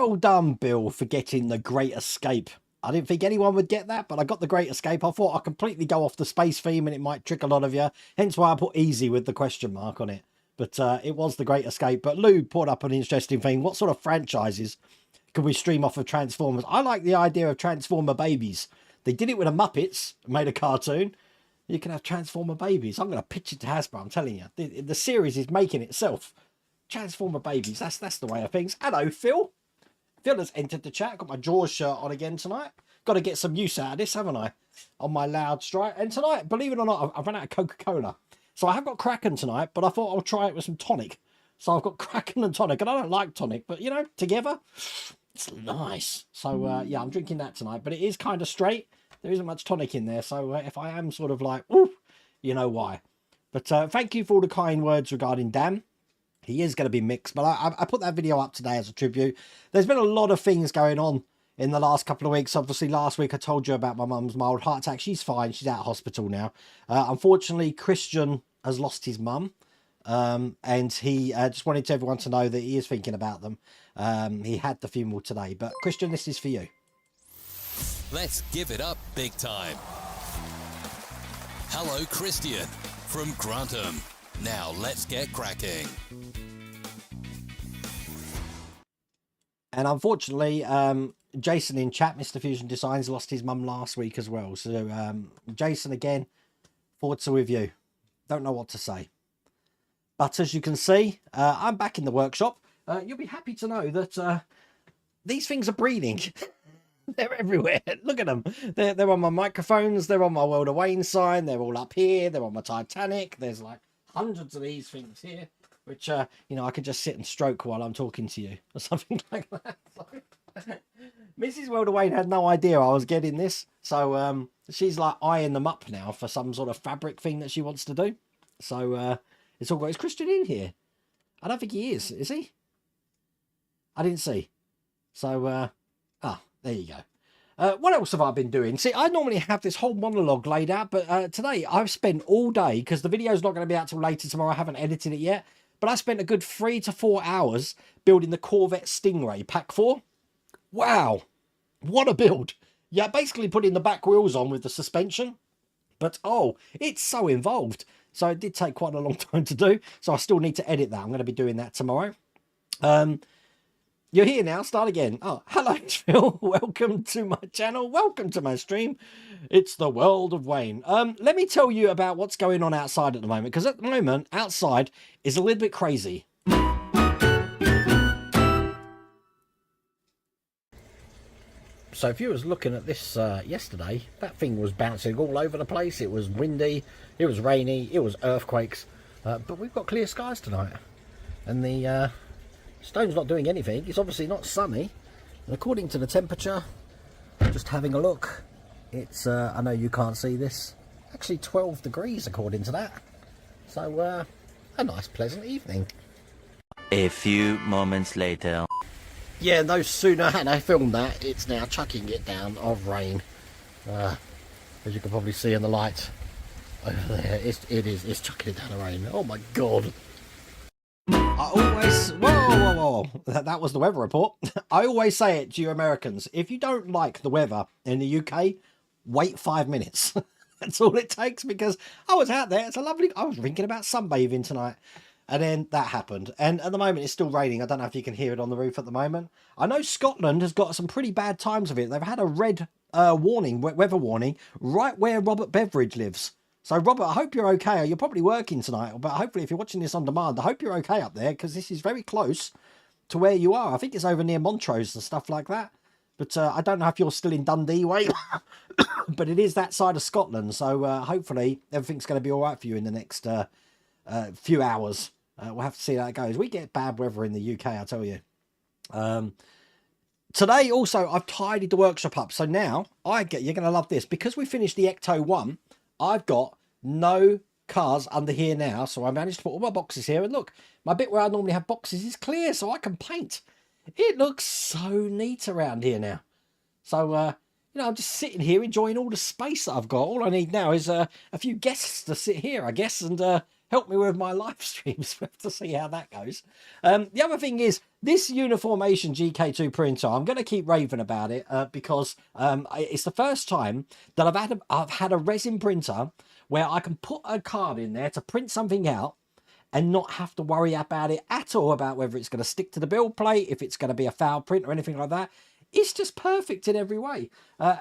Well done, Bill, for getting the Great Escape. I didn't think anyone would get that, but I got the Great Escape. I thought I'd completely go off the space theme and it might trick a lot of you. Hence why I put easy with the question mark on it. But it was the Great Escape. But Lou put up an interesting thing. What sort of franchises can we stream off of Transformers? I like the idea of Transformer babies. They did it with the Muppets, made a cartoon. You can have Transformer babies. I'm going to pitch it to Hasbro, I'm telling you. The series is making itself. Transformer babies, that's the way of things. Hello, Phil. Phil has entered the chat. Got my Jaws shirt on again tonight. Got to get some use out of this, haven't I? On my loud strike. And tonight, believe it or not, I've run out of Coca-Cola. So I have got Kraken tonight, but I thought I'll try it with some tonic. So I've got Kraken and tonic. And I don't like tonic, but, you know, together, it's nice. So, yeah, I'm drinking that tonight. But it is kind of straight. There isn't much tonic in there. So if I am sort of like, ooh, you know why. But thank you for all the kind words regarding Dan. He is going to be mixed, but I put that video up today as a tribute. There's been a lot of things going on in the last couple of weeks. Obviously, last week I told you about my mum's mild heart attack. She's fine. She's out of hospital now. Unfortunately, Christian has lost his mum, and he just wanted everyone to know that he is thinking about them. He had the funeral today. But, Christian, this is for you. Let's give it up big time. Hello, Christian from Grantham. Now let's get cracking. And unfortunately, Jason in chat, Mr. Fusion Designs, lost his mum last week as well. So, Jason, again, thoughts are with you. Don't know what to say. But as you can see, I'm back in the workshop. You'll be happy to know that these things are breathing. They're everywhere. Look at them. They're on my microphones. They're on my World of Wayne sign. They're all up here. They're on my Titanic. There's like hundreds of these things here, which, you know, I could just sit and stroke while I'm talking to you or something like that. So, Mrs. World of Wayne had no idea I was getting this. So she's like eyeing them up now for some sort of fabric thing that she wants to do. So it's all got, is Christian in here? I don't think he is he? I didn't see. So, there you go. What else have I been doing? See, I normally have this whole monologue laid out, but today I've spent all day, because the video's not going to be out till later tomorrow. I haven't edited it yet, but I spent a good 3 to 4 hours building the Corvette Stingray Pack 4. Wow, what a build. Yeah, basically putting the back wheels on with the suspension, but oh, it's so involved. So it did take quite a long time to do, so I still need to edit that. I'm going to be doing that tomorrow. You're here now, start again. Oh, hello, Phil. Welcome to my channel. Welcome to my stream. It's the World of Wayne. Let me tell you about what's going on outside at the moment, because at the moment, outside is a little bit crazy. So if you was looking at this yesterday, that thing was bouncing all over the place. It was windy, it was rainy, it was earthquakes. But we've got clear skies tonight. And the stone's not doing anything. It's obviously not sunny. And according to the temperature, just having a look, it's, I know you can't see this, actually 12 degrees according to that. So, a nice pleasant evening. A few moments later. Yeah, no sooner had I filmed that, it's now chucking it down of rain. As you can probably see in the light over there, it's chucking it down of rain. Oh my God. I always, whoa, that was the weather report. I always say it to you Americans, if you don't like the weather in the UK, wait 5 minutes. That's all it takes, because I was out there, I was thinking about sunbathing tonight, and then that happened. And at the moment it's still raining. I don't know if you can hear it on the roof at the moment. I know Scotland has got some pretty bad times of it. They've had a red warning, weather warning, right where Robert Beveridge lives. So, Robert, I hope you're okay. You're probably working tonight, but hopefully if you're watching this on demand, I hope you're okay up there, because this is very close to where you are. I think it's over near Montrose and stuff like that. But I don't know if you're still in Dundee way, but it is that side of Scotland. So, hopefully everything's going to be all right for you in the next few hours. We'll have to see how it goes. We get bad weather in the UK, I tell you. Today, also, I've tidied the workshop up. So now, you're going to love this. Because we finished the Ecto 1, I've got no cars under here now, so I managed to put all my boxes here, and look, my bit where I normally have boxes is clear, so I can paint. It looks so neat around here now. So you know, I'm just sitting here enjoying all the space that I've got. All I need now is a few guests to sit here, I guess, and help me with my live streams. We'll have to see how that goes. The other thing is, this Uniformation GK2 printer, I'm going to keep raving about it because it's the first time that I've had a resin printer where I can put a card in there to print something out and not have to worry about it at all, about whether it's going to stick to the build plate, if it's going to be a foul print or anything like that. It's just perfect in every way.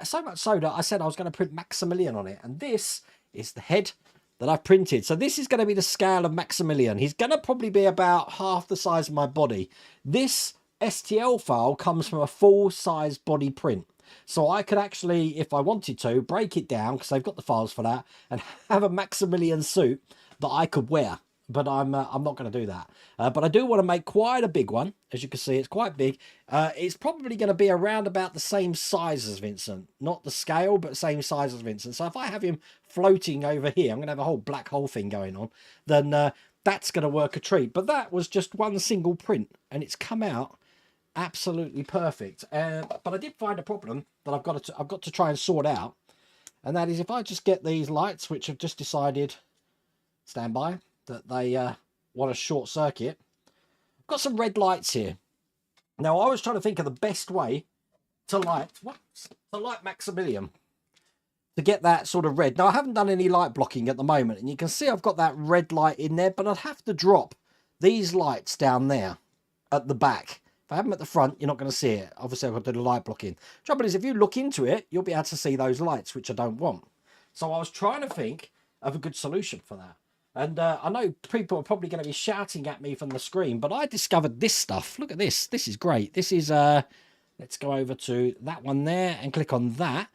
So much so that I said I was going to print Maximilian on it. And this is the head that I've printed. So this is going to be the scale of Maximilian. He's going to probably be about half the size of my body. This STL file comes from a full-size body print. So I could actually, if I wanted to, break it down, because they've got the files for that, and have a Maximilian suit that I could wear. But I'm not going to do that. But I do want to make quite a big one. As you can see, it's quite big. It's probably going to be around about the same size as Vincent. Not the scale, but same size as Vincent. So if I have him floating over here, I'm going to have a whole black hole thing going on. Then that's going to work a treat. But that was just one single print. And it's come out absolutely perfect. But I did find a problem that I've got to try and sort out. And that is if I just get these lights, which I've just decided, stand by, that they want a short circuit. I've got some red lights here. Now I was trying to think of the best way to light Maximilian to get that sort of red. Now I haven't done any light blocking at the moment, and you can see I've got that red light in there, but I'd have to drop these lights down there at the back. If I have them at the front, you're not going to see it. Obviously I've got to do the light blocking. Trouble is, if you look into it, you'll be able to see those lights, which I don't want. So I was trying to think of a good solution for that. And I know people are probably going to be shouting at me from the screen, but I discovered this stuff. Look at this. This is great. This is, let's go over to that one there and click on that.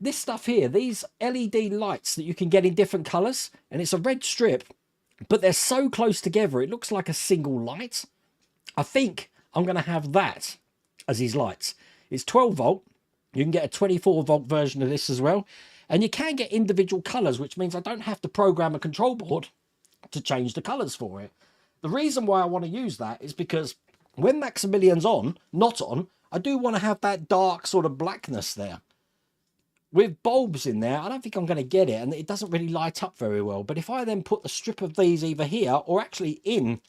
This stuff here, these LED lights that you can get in different colours, and it's a red strip, but they're so close together, it looks like a single light. I think I'm going to have that as these lights. It's 12 volt. You can get a 24 volt version of this as well. And you can get individual colours, which means I don't have to program a control board to change the colours for it. The reason why I want to use that is because when Maximilian's not on, I do want to have that dark sort of blackness there. With bulbs in there, I don't think I'm going to get it, and it doesn't really light up very well. But if I then put the strip of these either here or actually in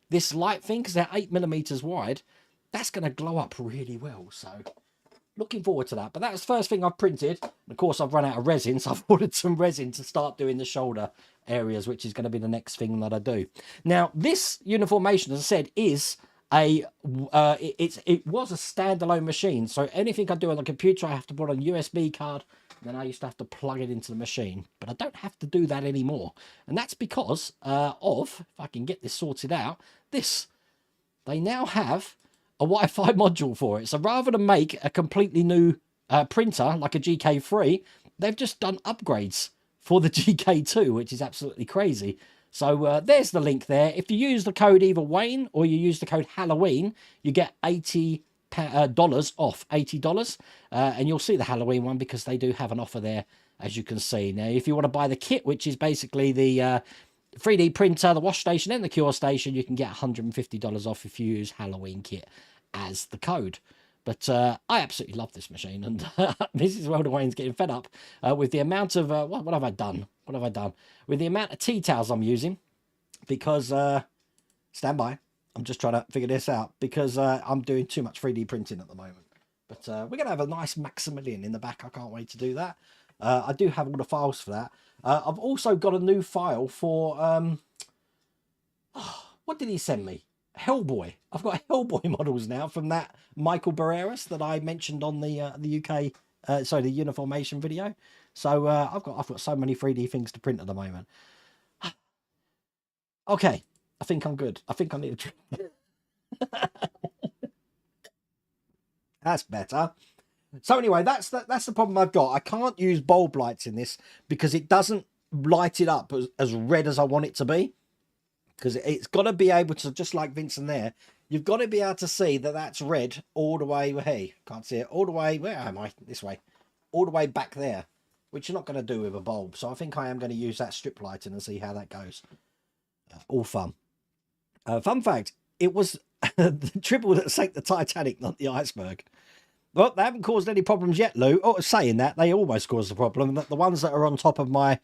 this light thing, because they're 8mm wide, that's going to glow up really well. So looking forward to that. But that's the first thing I've printed. And of course, I've run out of resin, so I've ordered some resin to start doing the shoulder areas, which is going to be the next thing that I do. Now, this Uniformation, as I said, is it was a standalone machine. So anything I do on the computer, I have to put on a USB card. And then I used to have to plug it into the machine. But I don't have to do that anymore. And that's because if I can get this sorted out, they now have a Wi-Fi module for it. So rather than make a completely new printer like a GK3, they've just done upgrades for the GK2, which is absolutely crazy. So there's the link there. If you use the code either Wayne or you use the code Halloween, you get $80 off, $80. And you'll see the Halloween one because they do have an offer there, as you can see. Now, if you want to buy the kit, which is basically the 3D printer, the wash station and the cure station, you can get $150 off if you use Halloween kit as the code. But I absolutely love this machine, and Mrs. Welder Wayne's getting fed up with the amount of what have I done? What have I done with the amount of tea towels I'm using? Because stand by, I'm just trying to figure this out because I'm doing too much 3D printing at the moment. But we're gonna have a nice Maximilian in the back. I can't wait to do that. I do have all the files for that. I've also got a new file for what did he send me? Hellboy. I've got Hellboy models now from that Michael Barreras that I mentioned on the UK, the Uniformation video. So I've got so many 3D things to print at the moment. Okay, I think I'm good. I think I need a drink. That's better. So anyway, that's the problem I've got. I can't use bulb lights in this because it doesn't light it up as red as I want it to be. Because it's got to be able to, just like Vincent there, you've got to be able to see that that's red all the way, hey, can't see it, all the way, where am I? This way. All the way back there, which you're not going to do with a bulb. So I think I am going to use that strip lighting and see how that goes. All fun. Fun fact, it was the triple that sank the Titanic, not the iceberg. Well, they haven't caused any problems yet, Lou. Oh, saying that, they almost caused the problem. The ones that are on top of my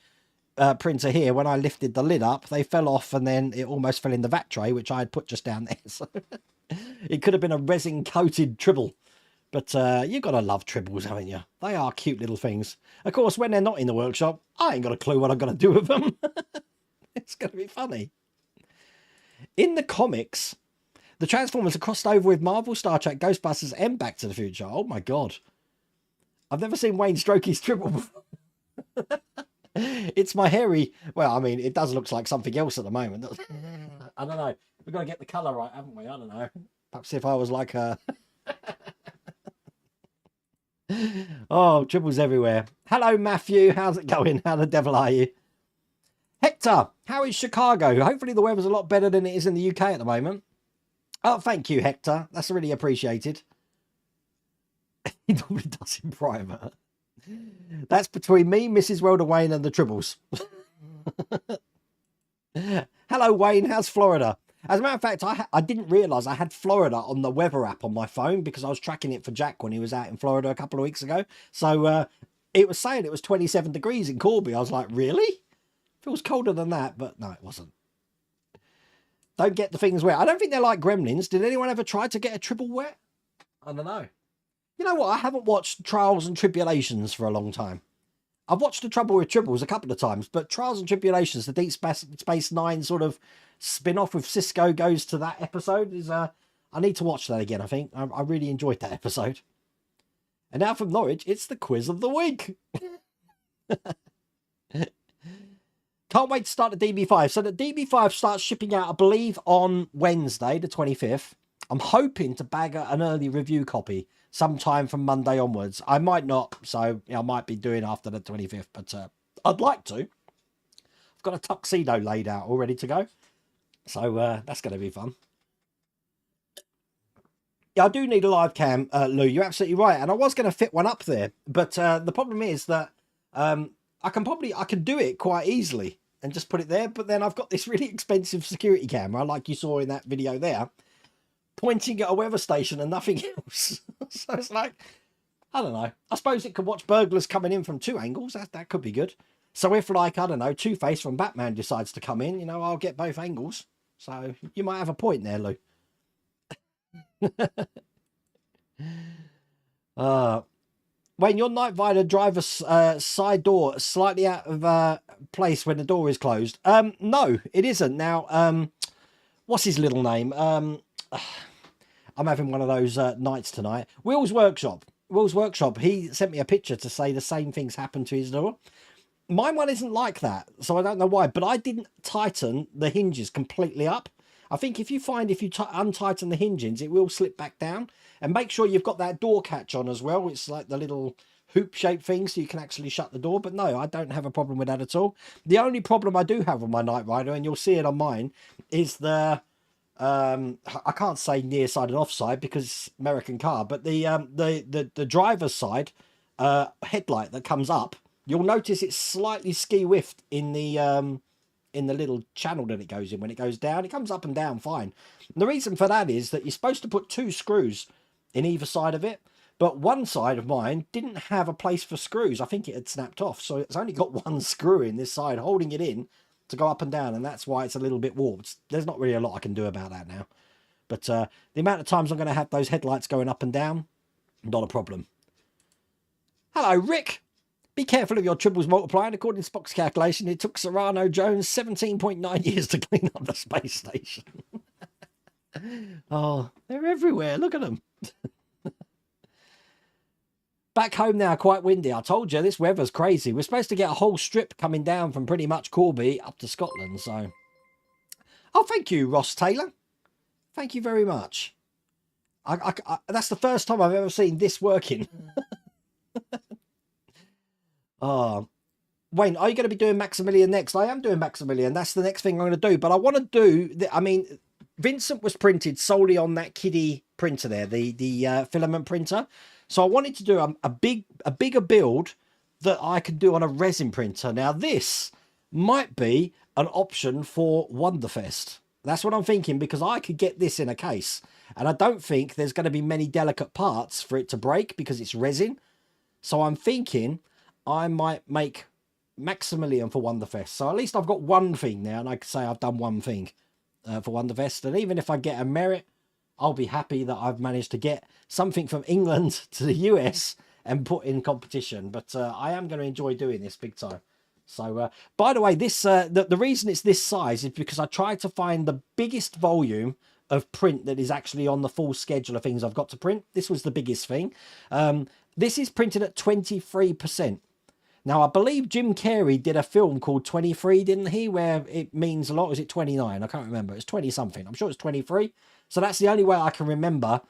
printer here, when I lifted the lid up, they fell off and then it almost fell in the vat tray, which I had put just down there. So it could have been a resin coated Tribble. But you've got to love Tribbles, haven't you? They are cute little things. Of course, when they're not in the workshop, I ain't got a clue what I'm going to do with them. It's going to be funny. In the comics, the Transformers are crossed over with Marvel, Star Trek, Ghostbusters, and Back to the Future. Oh my God. I've never seen Wayne stroke his Tribble before. It's my hairy... Well, I mean, it does look like something else at the moment. I don't know. We've got to get the colour right, haven't we? I don't know. Perhaps if I was like a... Oh, Tribbles everywhere. Hello, Matthew. How's it going? How the devil are you? Hector, how is Chicago? Hopefully the weather's a lot better than it is in the UK at the moment. Oh, thank you, Hector. That's really appreciated. He normally does in private. That's between me, Mrs. Welder Wayne, and the Tribbles. Hello, Wayne. How's Florida? As a matter of fact, I didn't realise I had Florida on the weather app on my phone because I was tracking it for Jack when he was out in Florida a couple of weeks ago. So it was saying it was 27 degrees in Corby. I was like, really? Feels colder than that, but no, it wasn't. Don't get the things wet. I don't think they're like Gremlins. Did anyone ever try to get a Tribble wet? I don't know. You know what? I haven't watched Trials and Tribulations for a long time. I've watched The Trouble with Tribbles a couple of times, but Trials and Tribulations, the Deep Space Nine sort of spin-off with Cisco goes to that episode. I need to watch that again, I think. I really enjoyed that episode. And now from Norwich, it's the quiz of the week. Can't wait to start the DB5. So the DB5 starts shipping out, I believe, on Wednesday, the 25th. I'm hoping to bag an early review copy sometime from Monday onwards. I might not, so I might be doing after the 25th, but I'd like to. I've got a tuxedo laid out all ready to go. So that's going to be fun. Yeah, I do need a live cam, Lou. You're absolutely right. And I was going to fit one up there. But the problem is that I can do it quite easily and just put it there. But then I've got this really expensive security camera, like you saw in that video there, pointing at a weather station and nothing else. So it's like, I don't know. I suppose it could watch burglars coming in from two angles. That could be good. So if, like, I don't know, Two-Face from Batman decides to come in, I'll get both angles. So you might have a point there, Lou. When your night rider driver's side door slightly out of place when the door is closed. No, it isn't. Now, what's his little name? I'm having one of those nights tonight. Will's Workshop. He sent me a picture to say the same things happened to his door. Mine one isn't like that, so I don't know why. But I didn't tighten the hinges completely up. I think if you untighten the hinges, it will slip back down. And make sure you've got that door catch on as well. It's like the little hoop-shaped thing, so you can actually shut the door. But no, I don't have a problem with that at all. The only problem I do have with my Knight Rider, and you'll see it on mine, is the I can't say near side and offside because it's American car, but the driver's side headlight that comes up. You'll notice it's slightly ski-whiffed in the little channel that it goes in. When it goes down, it comes up and down fine. And the reason for that is that you're supposed to put two screws in either side of it, but one side of mine didn't have a place for screws. I think it had snapped off, so it's only got one screw in this side holding it in to go up and down, and that's why it's a little bit warped. There's not really a lot I can do about that now. But the amount of times I'm going to have those headlights going up and down, not a problem. Hello, Rick. Be careful of your triples multiplying. According to Spock's calculation, it took Serrano Jones 17.9 years to clean up the space station. Oh, they're everywhere. Look at them. Back home now, quite windy. I told you, this weather's crazy. We're supposed to get a whole strip coming down from pretty much Corby up to Scotland, so... Oh, thank you, Ross Taylor. Thank you very much. That's the first time I've ever seen this working. Oh, Wayne, are you going to be doing Maximilian next? I am doing Maximilian. That's the next thing I'm going to do. But I want to do... I mean, Vincent was printed solely on that kiddie printer there, the filament printer. So I wanted to do a bigger build that I could do on a resin printer. Now, this might be an option for Wonderfest. That's what I'm thinking, because I could get this in a case. And I don't think there's going to be many delicate parts for it to break because it's resin. So I'm thinking I might make Maximilian for Wonderfest. So at least I've got one thing now, and I can say I've done one thing for Wonderfest. And even if I get a merit, I'll be happy that I've managed to get something from England to the US and put in competition. But I am going to enjoy doing this big time. So, by the way, this the reason it's this size is because I tried to find the biggest volume of print that is actually on the full schedule of things I've got to print. This was the biggest thing. This is printed at 23%. Now, I believe Jim Carrey did a film called 23, didn't he? Where it means a lot. Was it 29? I can't remember. It's 20 something. I'm sure it's 23. So that's the only way I can remember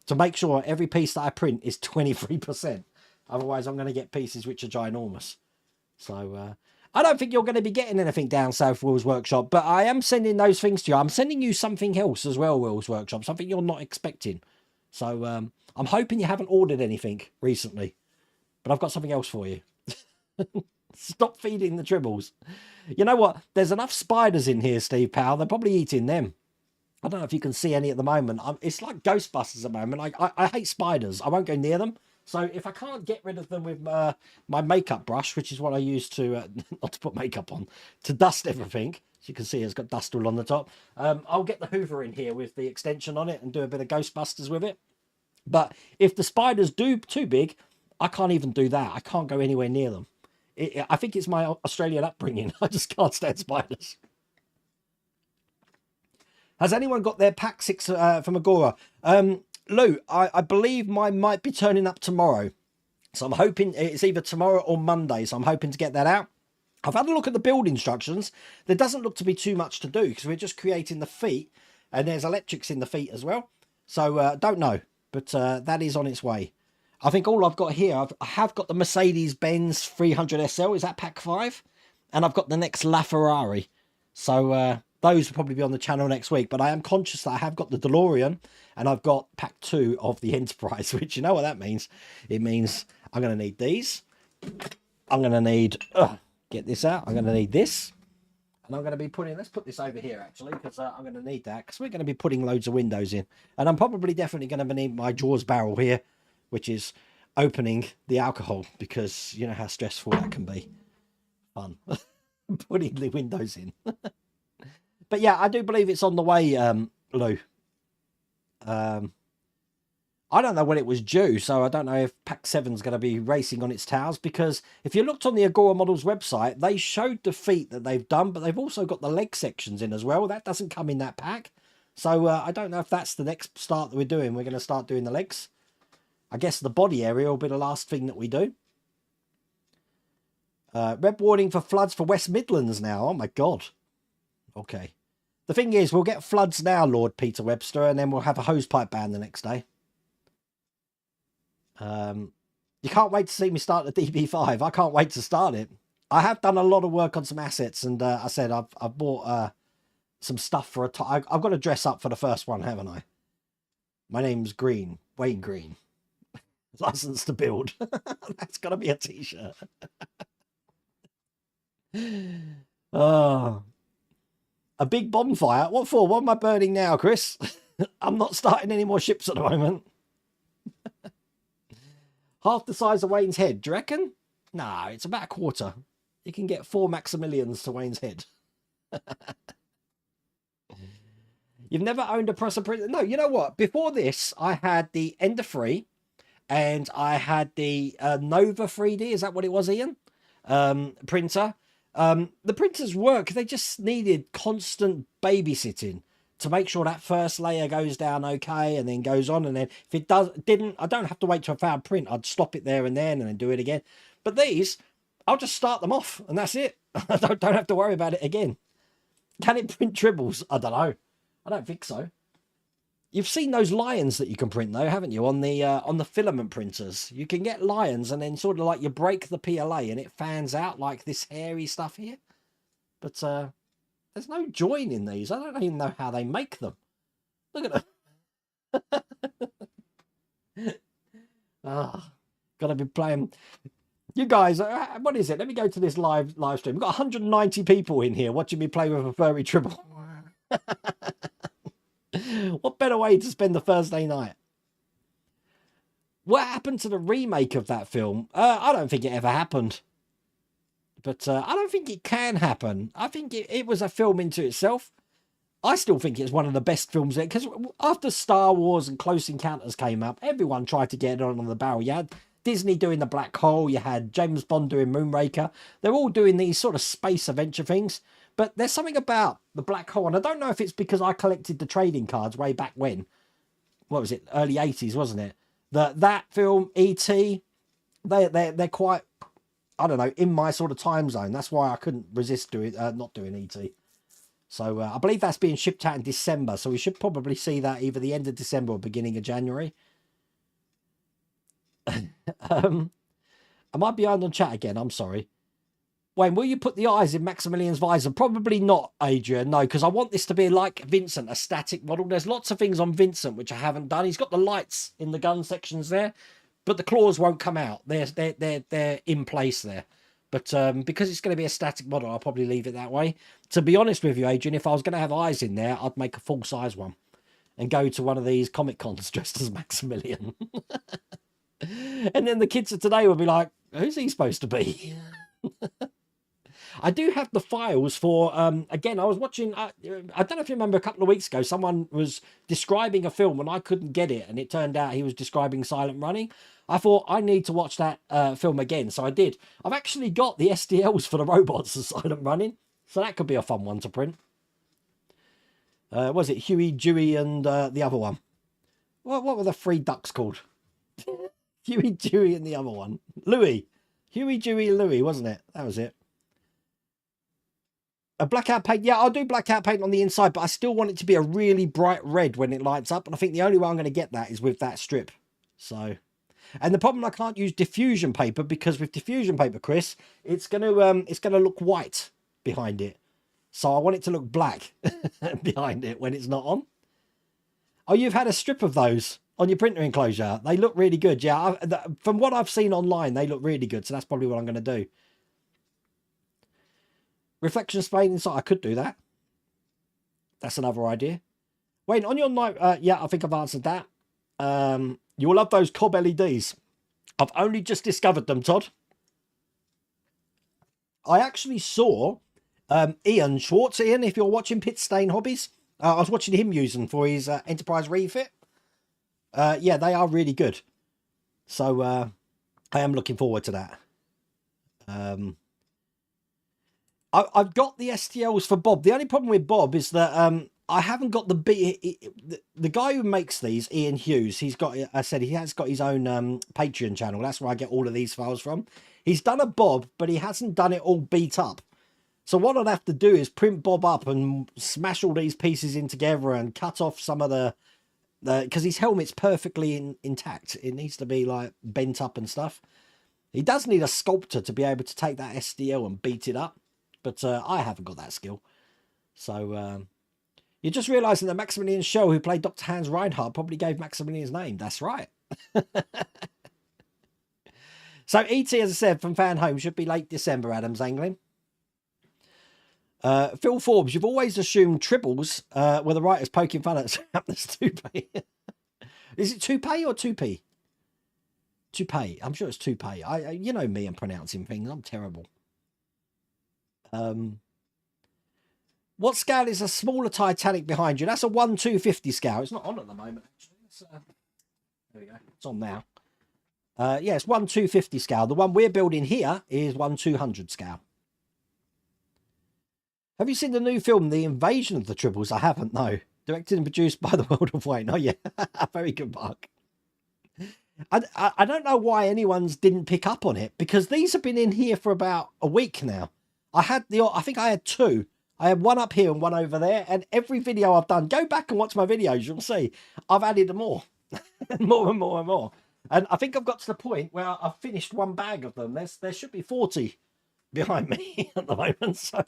to make sure every piece that I print is 23%. Otherwise, I'm going to get pieces which are ginormous. So, I don't think you're going to be getting anything down South Will's Workshop, but I am sending those things to you. I'm sending you something else as well, Will's Workshop, something you're not expecting. So, I'm hoping you haven't ordered anything recently, but I've got something else for you. Stop feeding the tribbles. You know what? There's enough spiders in here, Steve Powell. They're probably eating them. I don't know if you can see any at the moment. It's like Ghostbusters at the moment. I hate spiders. I won't go near them. So if I can't get rid of them with my makeup brush, which is what I use to, not to put makeup on, to dust everything. As you can see, it's got dust all on the top. I'll get the Hoover in here with the extension on it and do a bit of Ghostbusters with it. But if the spiders do too big, I can't even do that. I can't go anywhere near them. I think it's my Australian upbringing. I just can't stand spiders. Has anyone got their pack 6 from Agora? Lou, I believe mine might be turning up tomorrow. So I'm hoping it's either tomorrow or Monday. So I'm hoping to get that out. I've had a look at the build instructions. There doesn't look to be too much to do because we're just creating the feet. And there's electrics in the feet as well. So don't know. But that is on its way. I think all I've got here, I have got the Mercedes-Benz 300 SL. Is that pack 5? And I've got the next LaFerrari. So those will probably be on the channel next week. But I am conscious that I have got the DeLorean. And I've got pack 2 of the Enterprise. Which, you know what that means? It means I'm going to need these. I'm going to need... get this out. I'm going to need this. And I'm going to be putting... Let's put this over here, actually. Because I'm going to need that. Because we're going to be putting loads of windows in. And I'm probably definitely going to need my Jaws barrel here. Which is opening the alcohol, because you know how stressful that can be. Fun. Putting the windows in. But yeah, I do believe it's on the way, Lou. I don't know when it was due, so I don't know if Pack 7's going to be racing on its tails, because if you looked on the Agora Models website, they showed the feet that they've done, but they've also got the leg sections in as well. That doesn't come in that pack. So I don't know if that's the next start that we're doing. We're going to start doing the legs. I guess the body area will be the last thing that we do. Red warning for floods for West Midlands now. Oh my God. Okay. The thing is, we'll get floods now, Lord Peter Webster, and then we'll have a hosepipe ban the next day. You can't wait to see me start the DB5. I can't wait to start it. I have done a lot of work on some assets, and I said I've bought some stuff for I've got to dress up for the first one, haven't I? My name's Green, Wayne Green. License to build. That's got to be a t-shirt. Oh, a big bonfire. What for? What am I burning now, Chris? I'm not starting any more ships at the moment. Half the size of Wayne's head, do you reckon? No, it's about a quarter. You can get 4 Maximilians to Wayne's head. You've never owned a presser printer? No, you know what? Before this, I had the Ender 3. And I had the Nova 3D, is that what it was, Ian? Printer. The printers work, they just needed constant babysitting to make sure that first layer goes down okay and then goes on. And then if it didn't, I don't have to wait till I found print. I'd stop it there and then do it again. But these, I'll just start them off and that's it. I don't have to worry about it again. Can it print tribbles? I don't know. I don't think so. You've seen those lions that you can print though, haven't you? On the filament printers, you can get lions, and then sort of like you break the PLA and it fans out like this hairy stuff here. But there's no join in these. I don't even know how they make them. Look at them. Gotta be playing. You guys, what is it? Let me go to this live stream. We've got 190 people in here watching me play with a furry tribble. What better way to spend the Thursday night? What happened to the remake of that film? I don't think it ever happened. But I don't think it can happen. I think it was a film into itself. I still think it's one of the best films there, because after Star Wars and Close Encounters came up, everyone tried to get it on the barrel. You had Disney doing The Black Hole, you had James Bond doing Moonraker. They're all doing these sort of space adventure things. But there's something about The Black Hole, and I don't know if it's because I collected the trading cards way back when. What was it? Early 80s, wasn't it? That film, E.T., they're quite, I don't know, in my sort of time zone. That's why I couldn't resist not doing E.T. So I believe that's being shipped out in December. So we should probably see that either the end of December or beginning of January. Am I behind on chat again? I'm sorry. Wayne, will you put the eyes in Maximilian's visor? Probably not, Adrian. No, because I want this to be like Vincent, a static model. There's lots of things on Vincent which I haven't done. He's got the lights in the gun sections there, but the claws won't come out. They're in place there. But because it's going to be a static model, I'll probably leave it that way. To be honest with you, Adrian, if I was going to have eyes in there, I'd make a full-size one and go to one of these Comic Cons dressed as Maximilian. And then the kids of today will be like, who's he supposed to be? I do have the files for, again, I was watching, I don't know if you remember a couple of weeks ago, someone was describing a film and I couldn't get it. And it turned out he was describing Silent Running. I thought I need to watch that film again. So I did. I've actually got the STLs for the robots of Silent Running. So that could be a fun one to print. Was it Huey, Dewey and the other one? What were the three ducks called? Huey, Dewey and the other one. Louie. Huey, Dewey, Louie, wasn't it? That was it. A blackout paint, yeah, I'll do blackout paint on the inside, but I still want it to be a really bright red when it lights up. And I think the only way I'm going to get that is with that strip. So, and the problem, I can't use diffusion paper, because with diffusion paper, Chris, it's going to look white behind it. So I want it to look black behind it when it's not on. Oh, you've had a strip of those on your printer enclosure. They look really good. Yeah, from what I've seen online, they look really good. So that's probably what I'm going to do. Reflection Spain inside, I could do that. That's another idea. Wayne, on your night, yeah, I think I've answered that. You will love those Cobb LEDs. I've only just discovered them, Todd. I actually saw Ian Schwartz. Ian, if you're watching Pit Stain Hobbies, I was watching him use them for his Enterprise refit. Yeah, they are really good. So I am looking forward to that. I've got the STLs for Bob. The only problem with Bob is that I haven't got the guy who makes these, Ian Hughes. He's got, I said, he has got his own Patreon channel. That's where I get all of these files from. He's done a Bob, but he hasn't done it all beat up. So what I'd have to do is print Bob up and smash all these pieces in together and cut off some of the because his helmet's perfectly intact. It needs to be like bent up and stuff. He does need a sculptor to be able to take that STL and beat it up. But I haven't got that skill. So you're just realising that Maximilian Schell, who played Dr. Hans Reinhardt, probably gave Maximilian his name. That's right. So E.T., as I said, from Fan Home, should be late December, Adam's angling. Phil Forbes, you've always assumed Tribbles were the writers poking fun at Sapness Toupee. Is it Toupee or Toupee? Toupee. I'm sure it's Toupee. You know me and pronouncing things. I'm terrible. What scale is a smaller Titanic behind you? That's a 1/250 scale. It's not on at the moment, actually. There we go. It's on now. Yeah, it's 1/250 scale. The one we're building here is 1/200 scale. Have you seen the new film, The Invasion of the Tribbles? I haven't, no. Directed and produced by the World of Wayne. Oh, yeah. Very good, Mark. I don't know why anyone's didn't pick up on it, because these have been in here for about a week now. I think I had two. I had one up here and one over there, and every video I've done, go back and watch my videos, you'll see I've added more. More and more and more. And I think I've got to the point where I've finished one bag of them. There should be 40 behind me at the moment, so...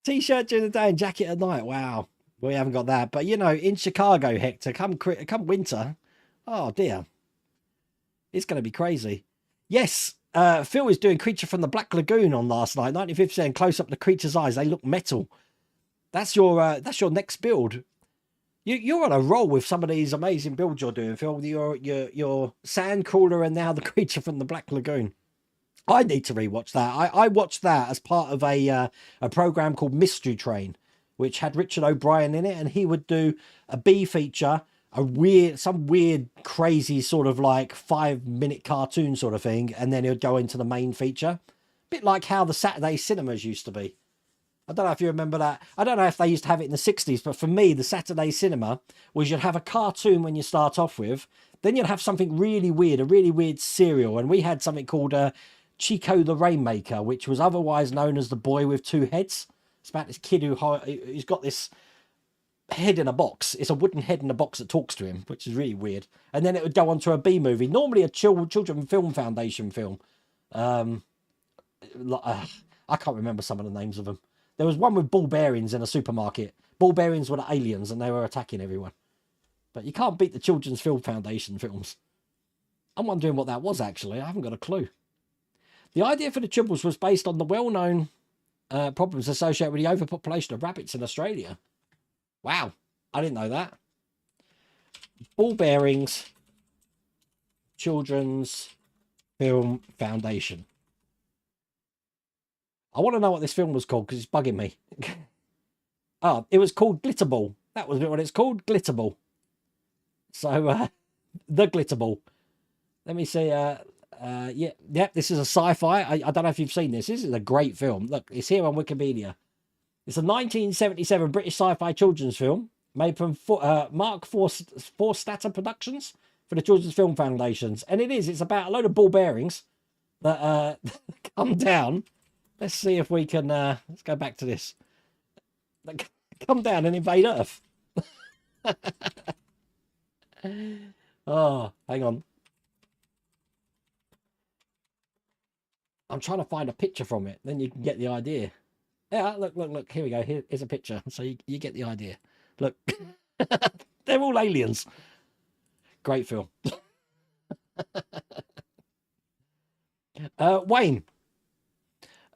T-shirt during the day and jacket at night. Wow. We haven't got that. But, you know, in Chicago, Hector, come winter, oh, dear. It's going to be crazy. Yes, Phil is doing Creature from the Black Lagoon on last night. 95% close up the creature's eyes. They look metal. That's your next build. You're on a roll with some of these amazing builds you're doing, Phil. Your sand crawler and now the creature from the Black Lagoon. I need to rewatch that. I watched that as part of a program called Mystery Train, which had Richard O'Brien in it, and he would do a B feature, some weird, crazy sort of like 5-minute cartoon sort of thing, and then he'd go into the main feature. A bit like how the Saturday cinemas used to be. I don't know if you remember that. I don't know if they used to have it in the 60s, but for me, the Saturday cinema was you'd have a cartoon when you start off with, then you'd have something really weird, a really weird serial, and we had something called Chico the Rainmaker, which was otherwise known as the Boy with Two Heads. It's about this kid who's got this head in a box. It's a wooden head in a box that talks to him, which is really weird. And then it would go on to a B movie, normally a Children Film Foundation film. I can't remember some of the names of them. There was one with ball bearings in a supermarket. Ball bearings were the aliens and they were attacking everyone. But you can't beat the Children's Film Foundation films. I'm wondering what that was, actually. I haven't got a clue. The idea for the Tribbles was based on the well-known problems associated with the overpopulation of rabbits in Australia. Wow, I didn't know that. Ball bearings, Children's Film Foundation. I want to know what this film was called because it's bugging me. Oh, it was called Glitterball. That was what it's called, Glitterball. So, the Glitterball. Let me see. Yeah, this is a sci-fi. I don't know if you've seen this. This is a great film. Look, it's here on Wikipedia. It's a 1977 British sci-fi children's film made from Mark Forstater Productions for the Children's Film Foundations. And it's about a load of ball bearings that come down. Let's see if we can, let's go back to this. That come down and invade Earth. Oh, hang on. I'm trying to find a picture from it. Then you can get the idea. Yeah, look. Here we go. Here's a picture. So you get the idea. Look. They're all aliens. Great film. Wayne.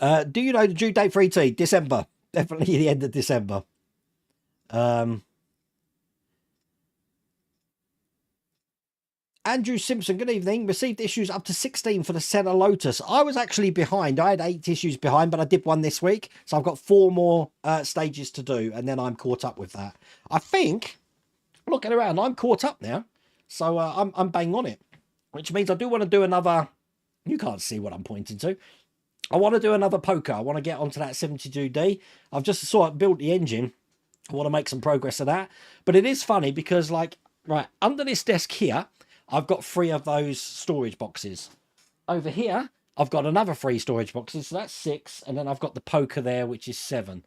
Do you know the due date for ET? December. Definitely the end of December. Andrew Simpson, good evening. Received issues up to 16 for the Senna Lotus. I was actually behind. I had 8 issues behind, but I did one this week. So I've got 4 more stages to do, and then I'm caught up with that. I think, looking around, I'm caught up now. So I'm bang on it, which means I do want to do another. You can't see what I'm pointing to. I want to do another poker. I want to get onto that 72D. I've just built the engine. I want to make some progress of that. But it is funny because, like, right, under this desk here, I've got 3 of those storage boxes. Over here, I've got another 3 storage boxes. So that's 6. And then I've got the poker there, which is 7.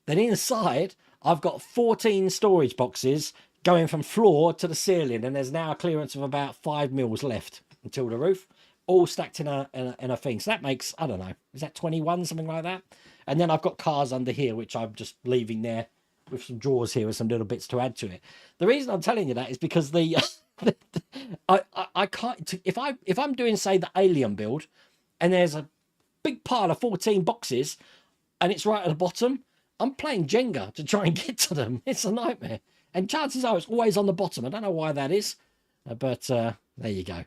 Then inside, I've got 14 storage boxes going from floor to the ceiling. And there's now a clearance of about 5 mils left until the roof. All stacked in a thing. So that makes, I don't know, is that 21, something like that? And then I've got cars under here, which I'm just leaving there with some drawers here with some little bits to add to it. The reason I'm telling you that is because the... I can't, if I'm doing, say, the alien build and there's a big pile of 14 boxes and it's right at the bottom, I'm playing Jenga to try and get to them. It's a nightmare, and chances are it's always on the bottom. I don't know why that is, but there you go.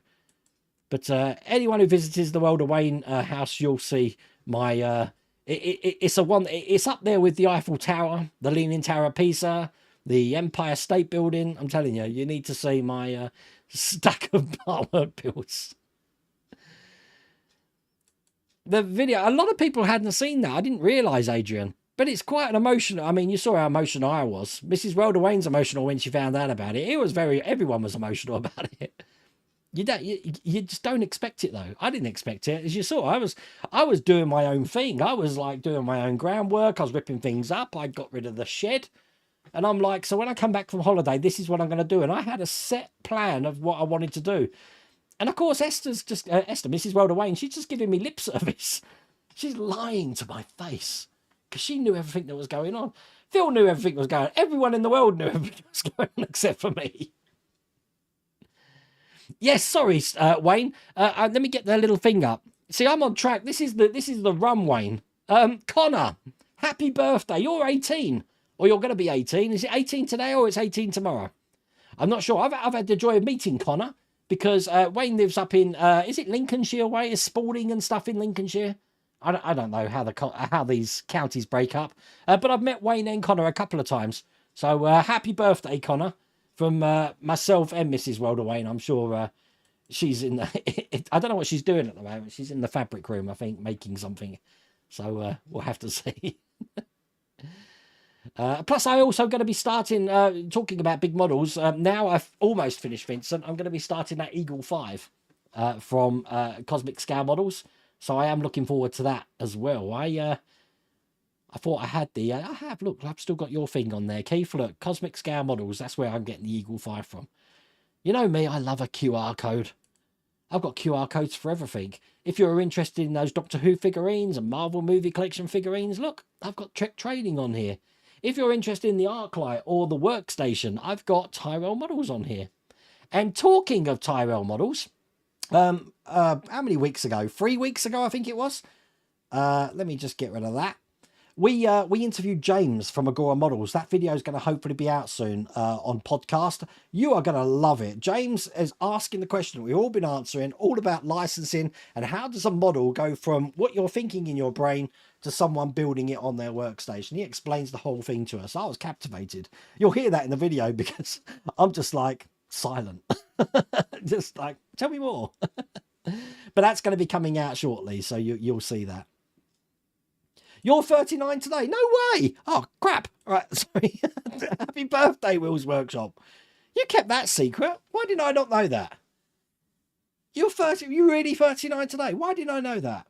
But anyone who visits the World of Wayne house, you'll see my it's up there with the Eiffel Tower, the Leaning Tower of Pisa, the Empire State Building. I'm telling you, you need to see my stack of artwork builds. The video, a lot of people hadn't seen that. I didn't realise, Adrian. But it's quite an emotional... I mean, you saw how emotional I was. Mrs. World of Wayne's emotional when she found out about it. Everyone was emotional about it. You just don't expect it, though. I didn't expect it. As you saw, I was doing my own thing. I was like doing my own groundwork. I was ripping things up. I got rid of the shed. And I'm like, so when I come back from holiday, this is what I'm going to do. And I had a set plan of what I wanted to do. And of course, Esther, Mrs. World of Wayne, she's just giving me lip service. She's lying to my face because she knew everything that was going on. Phil knew everything was going on. Everyone in the world knew everything was going on except for me. Yes, sorry, Wayne. Let me get the little thing up. See, I'm on track. This is the run, Wayne. Connor, happy birthday. You're 18. or you're going to be 18. Is it 18 today or it's 18 tomorrow? I'm not sure. I've had the joy of meeting Connor because Wayne lives up in, is it Lincolnshire way? Is Spalding and stuff in Lincolnshire? I don't know how these counties break up. But I've met Wayne and Connor a couple of times. So happy birthday, Connor, from myself and Mrs. Welder Wayne. I'm sure she's in the, I don't know what she's doing at the moment. She's in the fabric room, I think, making something. So we'll have to see. Plus, I also going to be starting, talking about big models. Now I've almost finished Vincent. I'm going to be starting that Eagle 5 from Cosmic Scale Models. So I am looking forward to that as well. I thought I had I have, look, I've still got your thing on there. Keith, look, Cosmic Scale Models. That's where I'm getting the Eagle 5 from. You know me, I love a QR code. I've got QR codes for everything. If you're interested in those Doctor Who figurines and Marvel movie collection figurines, look, I've got Trek Trading on here. If you're interested in the Arclight or the Workstation, I've got Tyrell models on here. And talking of Tyrell models, how many weeks ago? 3 weeks ago, I think it was. Let me just get rid of that. We interviewed James from Agora Models. That video is going to hopefully be out soon on podcast. You are going to love it. James is asking the question we've all been answering, all about licensing and how does a model go from what you're thinking in your brain to someone building it on their workstation. He explains the whole thing to us. I was captivated. You'll hear that in the video because I'm just like silent. Just like, tell me more. But that's going to be coming out shortly, so you'll see that. You're 39 today? No way! Oh, crap. All right, sorry. Happy birthday, Will's Workshop. You kept that secret. Why did I not know that? You're really 39 today? Why didn't I know that?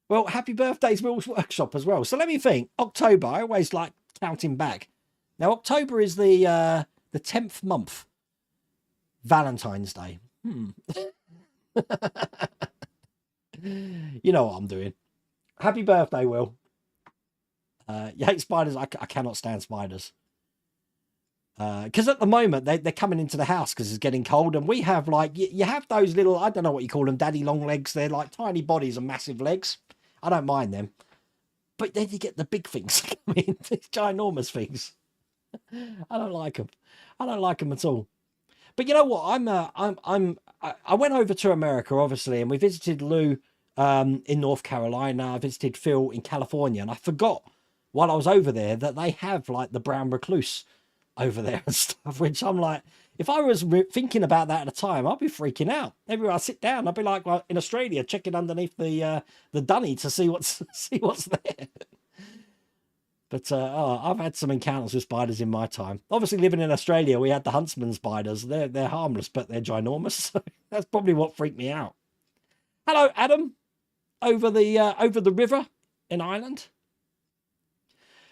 Well, happy birthdays, Will's Workshop as well. So let me think. October, I always like counting back. Now, October is the 10th month. Valentine's Day. You know what I'm doing. Happy birthday, Will. You hate spiders? I cannot stand spiders. Because at the moment, they're coming into the house because it's getting cold. And we have like, you have those little, I don't know what you call them, daddy long legs. They're like tiny bodies and massive legs. I don't mind them. But then you get the big things coming, these ginormous things. I don't like them. I don't like them at all. But you know what? I went over to America, obviously, and we visited Lou in North Carolina. I visited Phil in California, and I forgot while I was over there that they have like the brown recluse over there and stuff, which I'm like, if I was thinking about that at the time, I'd be freaking out. Everywhere I sit down, I'd be like, well, in Australia, checking underneath the dunny to see what's there. But I've had some encounters with spiders in my time. Obviously, living in Australia, we had the huntsman spiders. They're harmless, but they're ginormous. So that's probably what freaked me out. Hello, Adam, over the river in Ireland.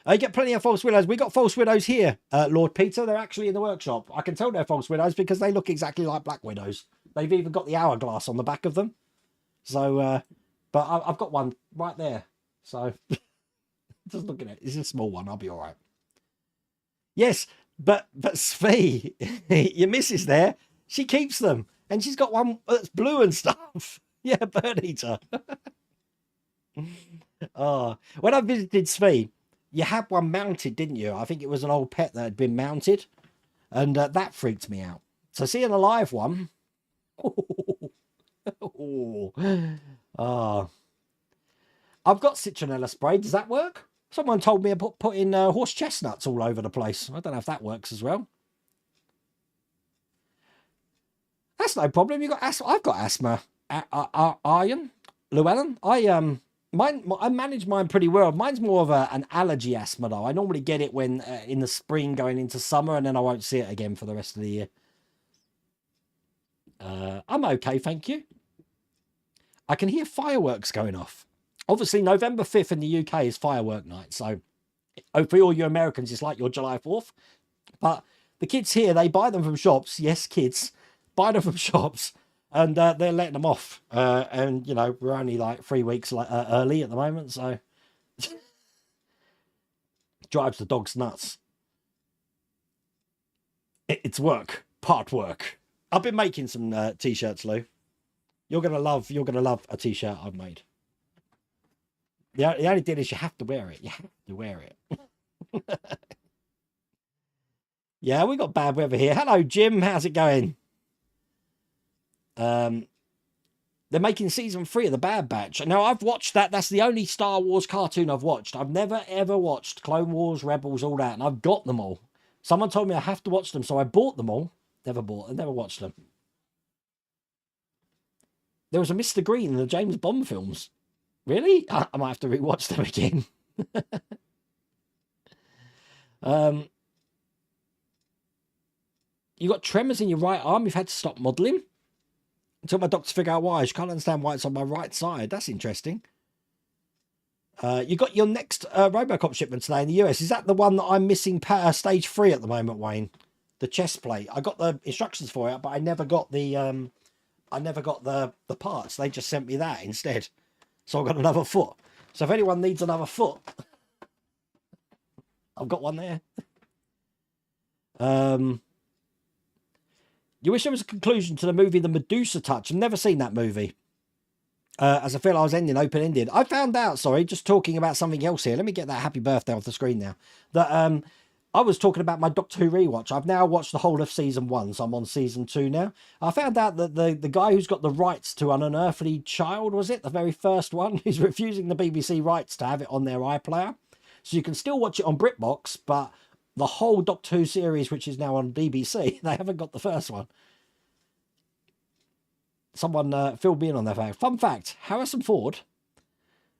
You get plenty of false widows. We got false widows here, Lord Peter. They're actually in the workshop. I can tell they're false widows because they look exactly like black widows. They've even got the hourglass on the back of them. So, but I've got one right there. So. Just looking at it. It's a small one. I'll be all right. Yes, but Svi, your missus there, she keeps them. And she's got one that's blue and stuff. Yeah, bird eater. Oh, when I visited Svi, you had one mounted, didn't you? I think it was an old pet that had been mounted. And that freaked me out. So seeing a live one. Oh. I've got citronella spray. Does that work? Someone told me I put in horse chestnuts all over the place. I don't know if that works as well. That's no problem. You got asthma. I've got asthma. Iron, Llewellyn. I manage mine pretty well. Mine's more of an allergy asthma though. I normally get it when in the spring going into summer, and then I won't see it again for the rest of the year. I'm okay, thank you. I can hear fireworks going off. Obviously, November 5th in the UK is firework night. So for all you Americans, it's like your July 4th. But the kids here, they buy them from shops. Yes, kids. Buy them from shops. And they're letting them off. And, you know, we're only like 3 weeks early at the moment. So drives the dogs nuts. It's work. Part work. I've been making some T-shirts, Lou. You're gonna love a T-shirt I've made. The only deal is you have to wear it. You have to wear it. Yeah, we got bad weather here. Hello, Jim. How's it going? They're making season 3 of the Bad Batch. Now, I've watched that. That's the only Star Wars cartoon I've watched. I've never, ever watched Clone Wars, Rebels, all that. And I've got them all. Someone told me I have to watch them, so I bought them all. Never watched them. There was a Mr. Green in the James Bond films. Really? I might have to rewatch them again. You got tremors in your right arm. You've had to stop modelling. Until my doctor figure out why. She can't understand why it's on my right side. That's interesting. You got your next Robocop shipment today in the US. Is that the one that I'm missing stage 3 at the moment, Wayne? The chest plate. I got the instructions for it, but I never got the parts. They just sent me that instead. So I've got another foot. So if anyone needs another foot, I've got one there. You wish there was a conclusion to the movie The Medusa Touch. I've never seen that movie. As I feel I was ending open-ended. I found out, sorry, just talking about something else here. Let me get that happy birthday off the screen now. That I was talking about my Doctor Who rewatch. I've now watched the whole of season 1, so I'm on season 2 now. I found out that the guy who's got the rights to An Unearthly Child, was it? The very first one? He's refusing the BBC rights to have it on their iPlayer. So you can still watch it on BritBox, but the whole Doctor Who series, which is now on BBC, they haven't got the first one. Someone filled me in on that fact. Fun fact, Harrison Ford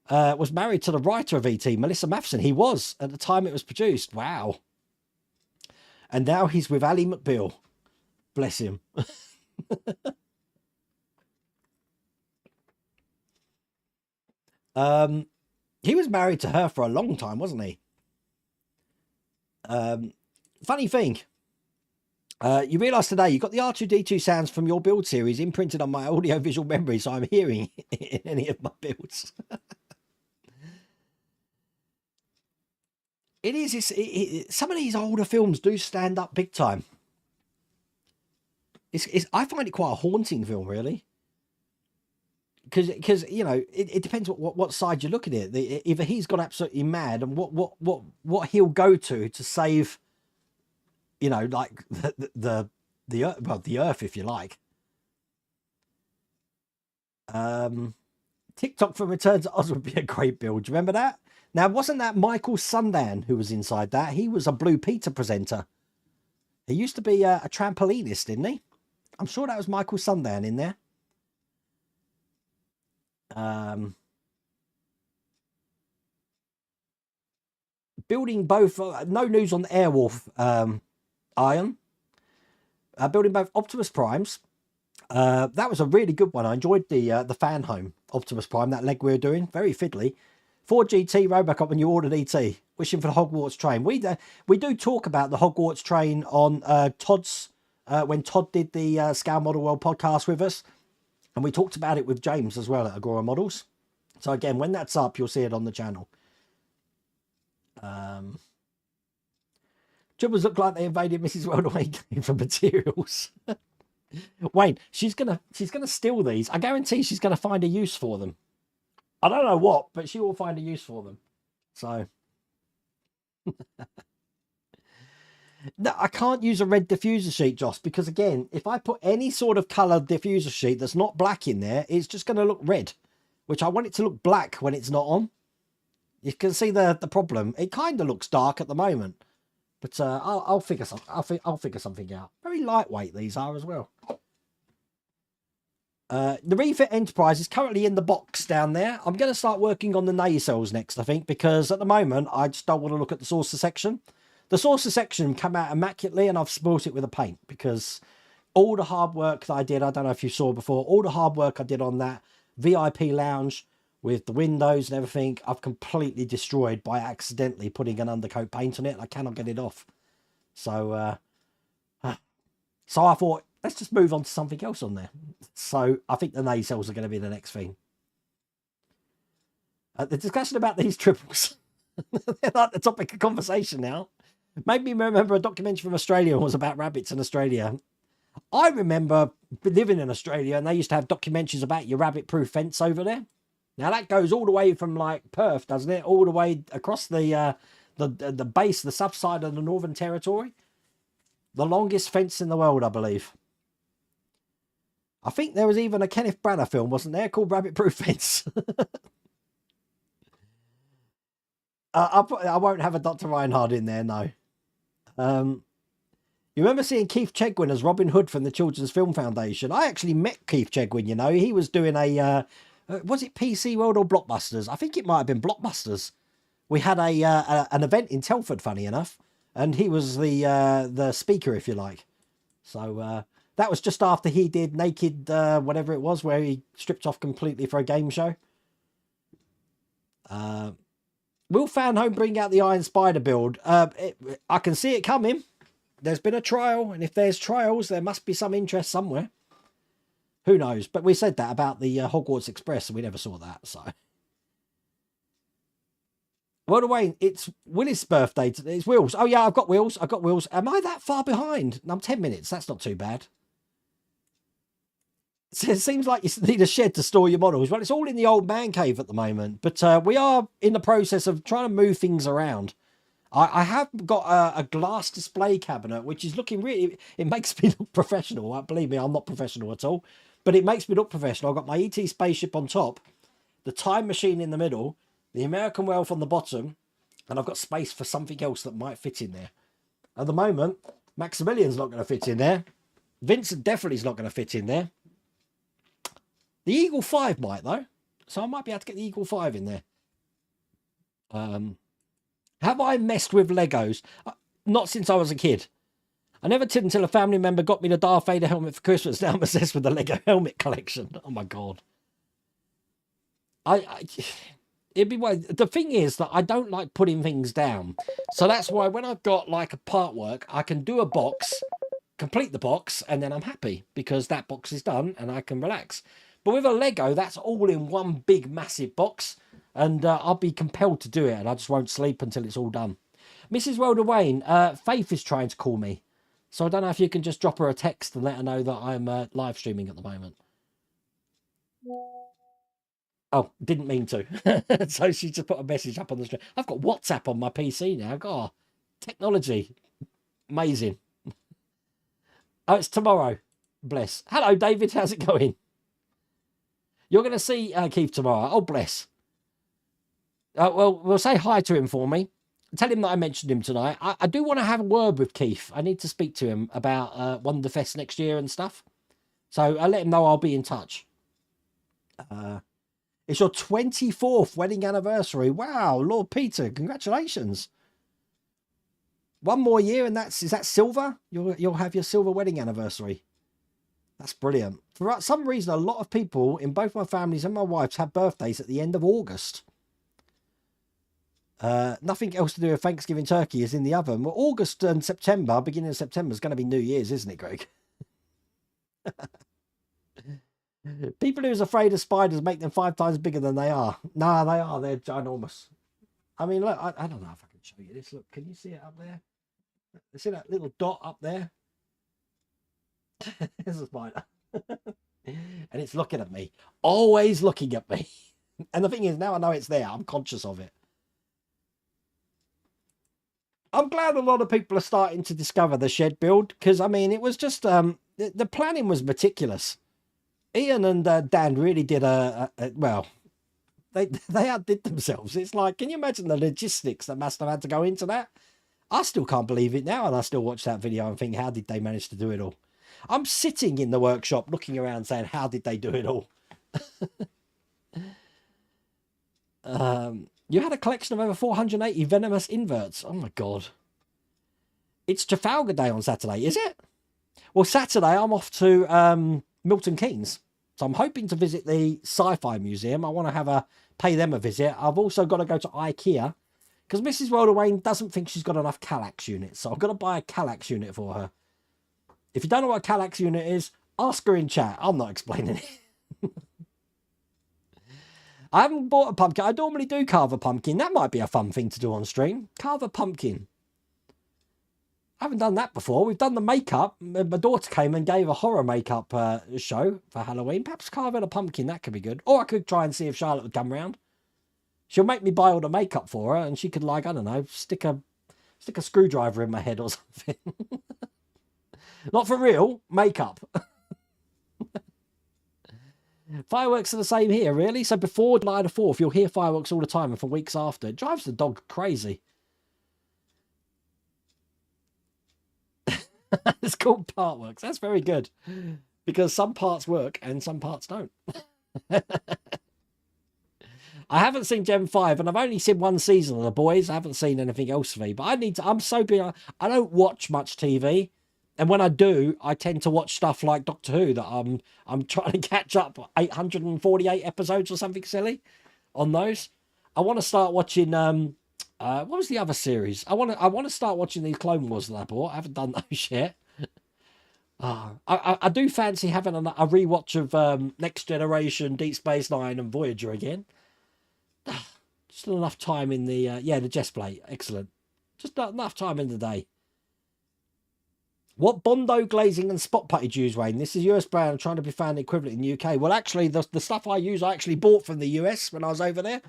was married to the writer of E.T., Melissa Matheson. He was, at the time it was produced. Wow. And now he's with Ally McBeal. Bless him. He was married to her for a long time, wasn't he? Funny thing. You realise today you got the R2-D2 sounds from your build series imprinted on my audio-visual memory, so I'm hearing it in any of my builds. It is. Some of these older films do stand up big time. I find it quite a haunting film, really. Because you know, it depends what side you look at it. Either he's gone absolutely mad, and what he'll go to save, you know, like the earth, if you like. TikTok for Return to Oz would be a great build. Do you remember that? Now, wasn't that Michael Sundan who was inside that? He was a Blue Peter presenter. He used to be a trampolinist, didn't he? I'm sure that was Michael Sundan in there. Building both, no news on Airwolf, Iron. Building both Optimus Primes. That was a really good one. I enjoyed the fan home Optimus Prime, that leg we were doing. Very fiddly. 4GT Robocop when you ordered ET. Wishing for the Hogwarts train. We do talk about the Hogwarts train on Todd's, when Todd did the Scale Model World podcast with us. And we talked about it with James as well at Agora Models. So again, when that's up, you'll see it on the channel. Dribbles look like they invaded Mrs. World away game for materials. Wayne, she's gonna steal these. I guarantee she's gonna find a use for them. I don't know what, but she will find a use for them. So no, I can't use a red diffuser sheet, Joss, because again, if I put any sort of coloured diffuser sheet that's not black in there, it's just going to look red, which I want it to look black when it's not on. You can see the problem. It kind of looks dark at the moment, but I'll figure something. I'll figure something out. Very lightweight these are as well. The Refit Enterprise is currently in the box down there. I'm going to start working on the nacelles next, I think, because at the moment I just don't want to look at the saucer section. The saucer section came out immaculately, and I've spoilt it with a paint because all the hard work that I did, I don't know if you saw before, all the hard work I did on that VIP lounge with the windows and everything, I've completely destroyed by accidentally putting an undercoat paint on it. And I cannot get it off. So I thought, let's just move on to something else on there. So I think the nacelles are going to be the next thing. The discussion about these triples, they're like the topic of conversation now. Made me remember a documentary from Australia was about rabbits in Australia. I remember living in Australia and they used to have documentaries about your rabbit-proof fence over there. Now that goes all the way from like Perth, doesn't it? All the way across the The base, the south side of the Northern Territory. The longest fence in the world, I believe. I think there was even a Kenneth Branagh film, wasn't there, called Rabbit Proof Fence. I won't have a Dr. Reinhard in there, no. You remember seeing Keith Chegwin as Robin Hood from the Children's Film Foundation? I actually met Keith Chegwin, you know. He was doing a... was it PC World or Blockbusters? I think it might have been Blockbusters. We had an event in Telford, funny enough, and he was the speaker, if you like. So that was just after he did Naked, whatever it was, where he stripped off completely for a game show. Will Fanhome bring out the Iron Spider build? I can see it coming. There's been a trial, and if there's trials, there must be some interest somewhere. Who knows? But we said that about the Hogwarts Express, and we never saw that, so... Well, Wayne, it's Will's birthday. It's Will's. Oh, yeah, I've got Will's. Am I that far behind? I'm 10 minutes. That's not too bad. So it seems like you need a shed to store your models. Well, it's all in the old man cave at the moment. But we are in the process of trying to move things around. I have got a glass display cabinet, which is looking really... It makes me look professional. Believe me, I'm not professional at all. But it makes me look professional. I've got my ET spaceship on top, the time machine in the middle, the American Wealth on the bottom, and I've got space for something else that might fit in there. At the moment, Maximilian's not going to fit in there. Vincent definitely is not going to fit in there. The Eagle 5 might, though. So I might be able to get the Eagle 5 in there. Have I messed with Legos? Not since I was a kid. I never did until a family member got me the Darth Vader helmet for Christmas. Now I'm obsessed with the Lego helmet collection. Oh, my God. It'd be the thing is that I don't like putting things down, so that's why when I've got like a part work, I can do a box, complete the box, and then I'm happy because that box is done and I can relax. But with a Lego, that's all in one big massive box, and I'll be compelled to do it, and I just won't sleep until it's all done. Mrs. Welder Wayne, Faith is trying to call me, so I don't know if you can just drop her a text and let her know that I'm live streaming at the moment. Oh, didn't mean to. So she just put a message up on the screen. I've got WhatsApp on my PC now. God, technology. Amazing. Oh, it's tomorrow. Bless. Hello, David. How's it going? You're going to see Keith tomorrow. Oh, bless. Well, we'll say hi to him for me. Tell him that I mentioned him tonight. I do want to have a word with Keith. I need to speak to him about Wonderfest next year and stuff. So I'll let him know I'll be in touch. It's your 24th wedding anniversary. Wow, Lord Peter, congratulations. One more year and is that silver? You'll have your silver wedding anniversary. That's brilliant. For some reason, a lot of people in both my families and my wife's have birthdays at the end of August. Nothing else to do with Thanksgiving turkey is in the oven. Well, August and September, beginning of September, is going to be New Year's, isn't it, Greg? People who's afraid of spiders make them 5 times bigger than they are. No, they are. They're ginormous. I mean, look, I don't know if I can show you this. Look, can you see it up there? See that little dot up there? There's a spider. And it's looking at me. Always looking at me. And the thing is, now I know it's there. I'm conscious of it. I'm glad a lot of people are starting to discover the shed build. Because, I mean, it was just... the planning was meticulous. Ian and Dan really did well, they outdid themselves. It's like, can you imagine the logistics that must have had to go into that? I still can't believe it now, and I still watch that video and think, how did they manage to do it all? I'm sitting in the workshop looking around saying, how did they do it all? You had a collection of over 480 venomous inverts. Oh my God. It's Trafalgar Day on Saturday, is it? Well, Saturday I'm off to Milton Keynes. So I'm hoping to visit the Sci-Fi Museum. I want to pay them a visit. I've also got to go to IKEA because Mrs. Welder Wayne doesn't think she's got enough Kallax units. So I've got to buy a Kallax unit for her. If you don't know what a Kallax unit is, ask her in chat. I'm not explaining it. I haven't bought a pumpkin. I normally do carve a pumpkin. That might be a fun thing to do on stream. Carve a pumpkin. I haven't done that before. We've done the makeup. My daughter came and gave a horror makeup show for Halloween. Perhaps carving a pumpkin, that could be good. Or I could try and see if Charlotte would come round. She'll make me buy all the makeup for her, and she could, like, I don't know, stick a screwdriver in my head or something. Not for real, makeup. Fireworks are the same here, really. So before July the 4th, you'll hear fireworks all the time, and for weeks after. It drives the dog crazy. It's called Partworks. That's very good. Because some parts work and some parts don't. I haven't seen Gen 5, and I've only seen one season of The Boys. I haven't seen anything else for me. But I need to... I'm so big... I don't watch much TV. And when I do, I tend to watch stuff like Doctor Who that I'm trying to catch up 848 episodes or something silly on those. I want to start watching what was the other series? I want to start watching these Clone Wars that I bought. I haven't done those yet. I do fancy having a rewatch of Next Generation, Deep Space Nine, and Voyager again. Just not enough time in the the chest plate. Excellent. Just not enough time in the day. What Bondo glazing and spot putty do you use, Wayne? This is US brand. Trying to be found equivalent in the UK. Well, actually, the stuff I use, I actually bought from the US when I was over there.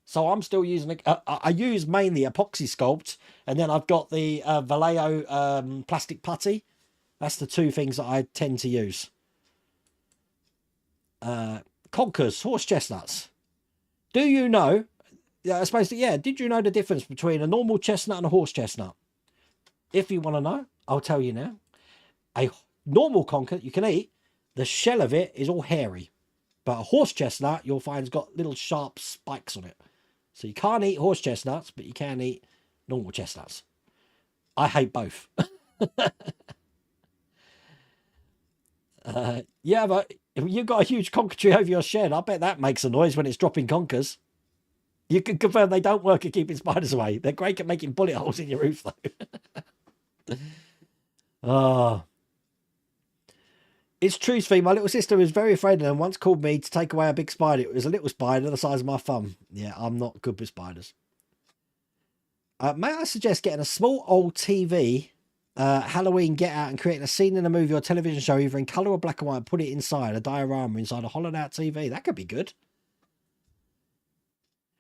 So I'm still using it. I use mainly epoxy sculpt, and then I've got the Vallejo plastic putty. That's the two things that I tend to use. Conkers, horse chestnuts. Do you know? Yeah, I suppose. Yeah. Did you know the difference between a normal chestnut and a horse chestnut? If you want to know, I'll tell you now. A normal conker you can eat, the shell of it is all hairy. But a horse chestnut, you'll find, has got little sharp spikes on it. So you can't eat horse chestnuts, but you can eat normal chestnuts. I hate both. Yeah, but if you've got a huge conker tree over your shed, I bet that makes a noise when it's dropping conkers. You can confirm they don't work at keeping spiders away. They're great at making bullet holes in your roof, though. Oh. It's true, Svi. My little sister was very afraid of them. Once called me to take away a big spider. It was a little spider the size of my thumb. Yeah, I'm not good with spiders. May I suggest getting a small old TV, Halloween get out, and creating a scene in a movie or television show, either in colour or black and white, and put it inside a diorama inside a hollowed out TV. That could be good.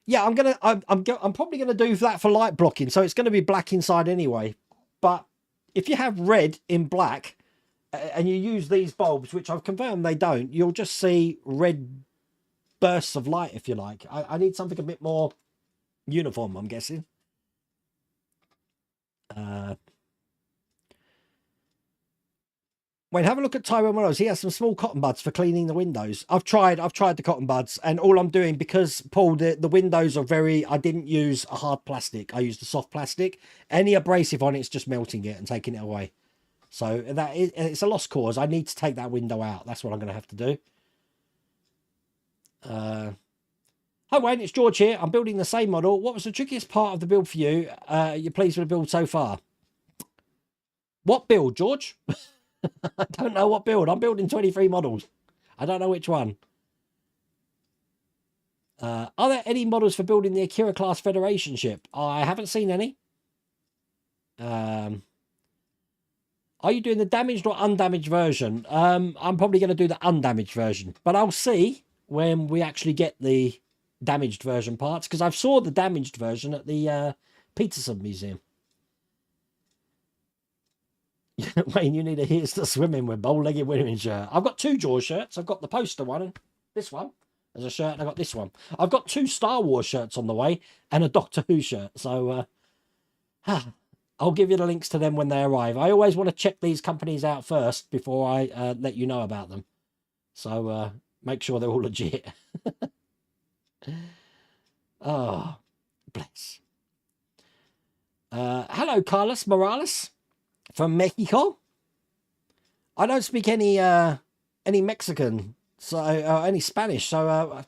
Yeah, I'm probably gonna do that for light blocking, so it's gonna be black inside anyway. But if you have red in black and you use these bulbs, which I've confirmed they don't, you'll just see red bursts of light, if you like. I need something a bit more uniform, I'm guessing. Wait, have a look at Tyrone Wells. He has some small cotton buds for cleaning the windows. I've tried the cotton buds, and all I'm doing, because Paul, the windows are I didn't use a hard plastic. I used a soft plastic. Any abrasive on it's just melting it and taking it away. So it's a lost cause. I need to take that window out. That's what I'm going to have to do. Hi Wayne, it's George here. I'm building the same model. What was the trickiest part of the build for you? You're pleased with the build so far? What build, George? I don't know what build. I'm building 23 models. I don't know which one. Are there any models for building the Akira class Federation ship? I haven't seen any. Are you doing the damaged or undamaged version? I'm probably going to do the undamaged version, but I'll see when we actually get the damaged version parts, because I've saw the damaged version at the Peterson Museum. Wayne, you need a Here's to Swimming with bow-legged women shirt. I've got two Jaws shirts. I've got the poster one and this one as a shirt, and I've got this one. I've got two Star Wars shirts on the way and a Doctor Who shirt. So I'll give you the links to them when they arrive. I always want to check these companies out first before I let you know about them. So make sure they're all legit. Oh, bless. Hello, Carlos Morales from Mexico. I don't speak any Mexican, so any Spanish. So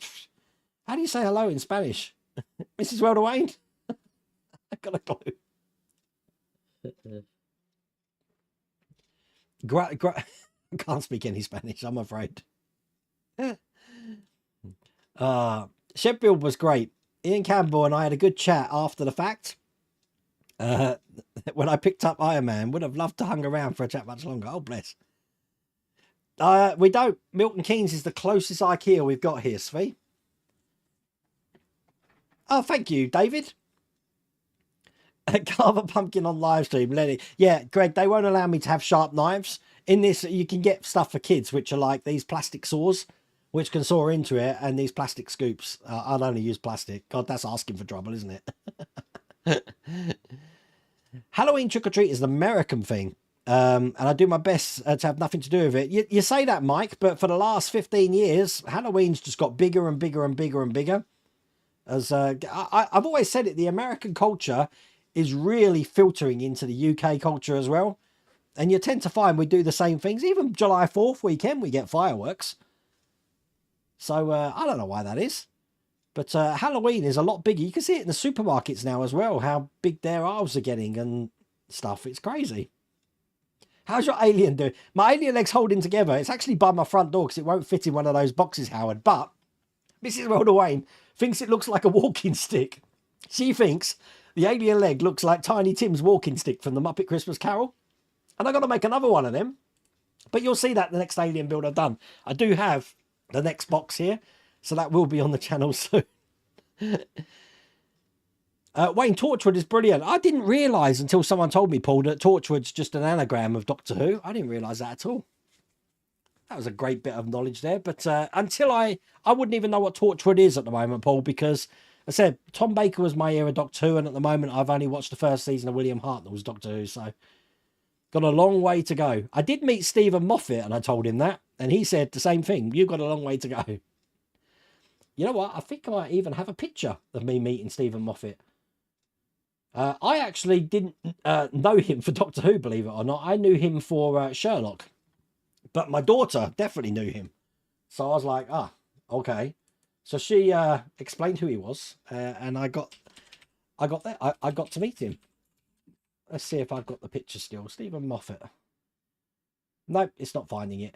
how do you say hello in Spanish? Mrs. Welder Wayne? I've got a clue. I can't speak any Spanish, I'm afraid. Shed build was great. Ian Campbell and I had a good chat after the fact. When I picked up Iron Man, would have loved to hang around for a chat much longer. Oh, bless. We don't. Milton Keynes is the closest IKEA we've got here, Svi. Oh, thank you, David. Carve a pumpkin on live stream, Lenny. Yeah, Greg, they won't allow me to have sharp knives. In this, you can get stuff for kids, which are like these plastic saws, which can saw into it, and these plastic scoops. I'd only use plastic. God, that's asking for trouble, isn't it? Halloween trick-or-treat is an American thing. And I do my best to have nothing to do with it. You say that, Mike, but for the last 15 years, Halloween's just got bigger and bigger and bigger and bigger. As I've always said it, the American culture is really filtering into the UK culture as well. And you tend to find we do the same things. Even July 4th weekend, we get fireworks. So I don't know why that is. But Halloween is a lot bigger. You can see it in the supermarkets now as well, how big their aisles are getting and stuff. It's crazy. How's your alien doing? My alien leg's holding together. It's actually by my front door because it won't fit in one of those boxes, Howard. But Mrs. Wilder Wayne thinks it looks like a walking stick. She thinks the alien leg looks like Tiny Tim's walking stick from the Muppet Christmas Carol. And I've got to make another one of them. But you'll see that the next alien build I've done. I do have the next box here. So that will be on the channel soon. Wayne, Torchwood is brilliant. I didn't realise until someone told me, Paul, that Torchwood's just an anagram of Doctor Who. I didn't realise that at all. That was a great bit of knowledge there. But until I wouldn't even know what Torchwood is at the moment, Paul, because I said Tom Baker was my era Doctor Who, and at the moment I've only watched the first season of William Hartnell's Doctor Who, so got a long way to go. I did meet Stephen Moffat, and I told him that, and he said the same thing. You've got a long way to go. You know what? I think I might even have a picture of me meeting Stephen Moffat. I actually didn't know him for Doctor Who, believe it or not. I knew him for Sherlock. But my daughter definitely knew him. So I was like, okay. So she explained who he was. And I got that. I got to meet him. Let's see if I've got the picture still. Stephen Moffat. Nope, it's not finding it.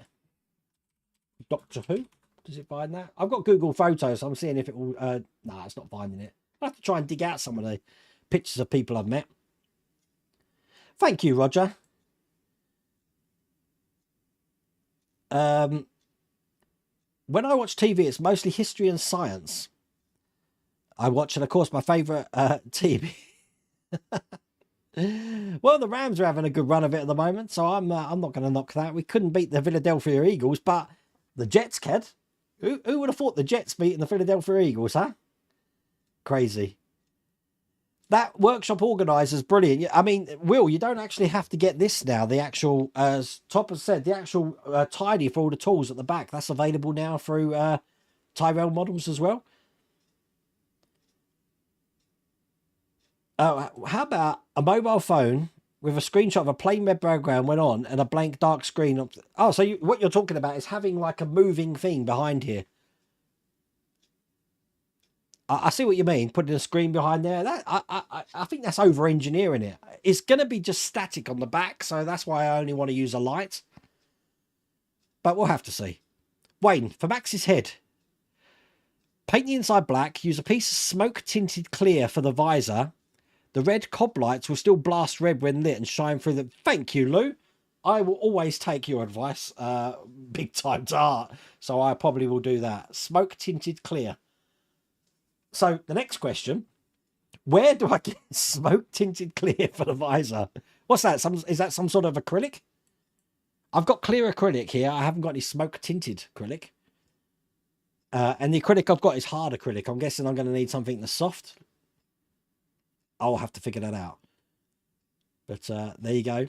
Doctor Who? Does it find that? I've got Google Photos, so I'm seeing if it will... nah, it's not finding it. I'll have to try and dig out some of the pictures of people I've met. Thank you, Roger. When I watch TV, it's mostly history and science. I watch, and of course, my favourite TV. Well, the Rams are having a good run of it at the moment, so I'm not going to knock that. We couldn't beat the Philadelphia Eagles, but the Jets can. Who would have thought the Jets beating the Philadelphia Eagles, huh? Crazy. That workshop organiser's brilliant. I mean, Will, you don't actually have to get this now. The actual, as Topper said, the actual tidy for all the tools at the back. That's available now through Tyrell Models as well. How about a mobile phone with a screenshot of a plain red background went on and a blank dark screen? Oh, so what you're talking about is having like a moving thing behind here. I see what you mean, putting a screen behind there. That I think that's over-engineering it. It's going to be just static on the back, so that's why I only want to use a light. But we'll have to see. Wayne, for Max's head, paint the inside black, use a piece of smoke-tinted clear for the visor. The red cob lights will still blast red when lit and shine through them. Thank you, Lou. I will always take your advice big time to heart, so I probably will do that. Smoke-tinted clear. So the next question, where do I get smoke tinted clear for the visor? What's that? Is that some sort of acrylic? I've got clear acrylic here. I haven't got any smoke tinted acrylic. And the acrylic I've got is hard acrylic. I'm guessing I'm going to need something that's soft. I'll have to figure that out. But there you go.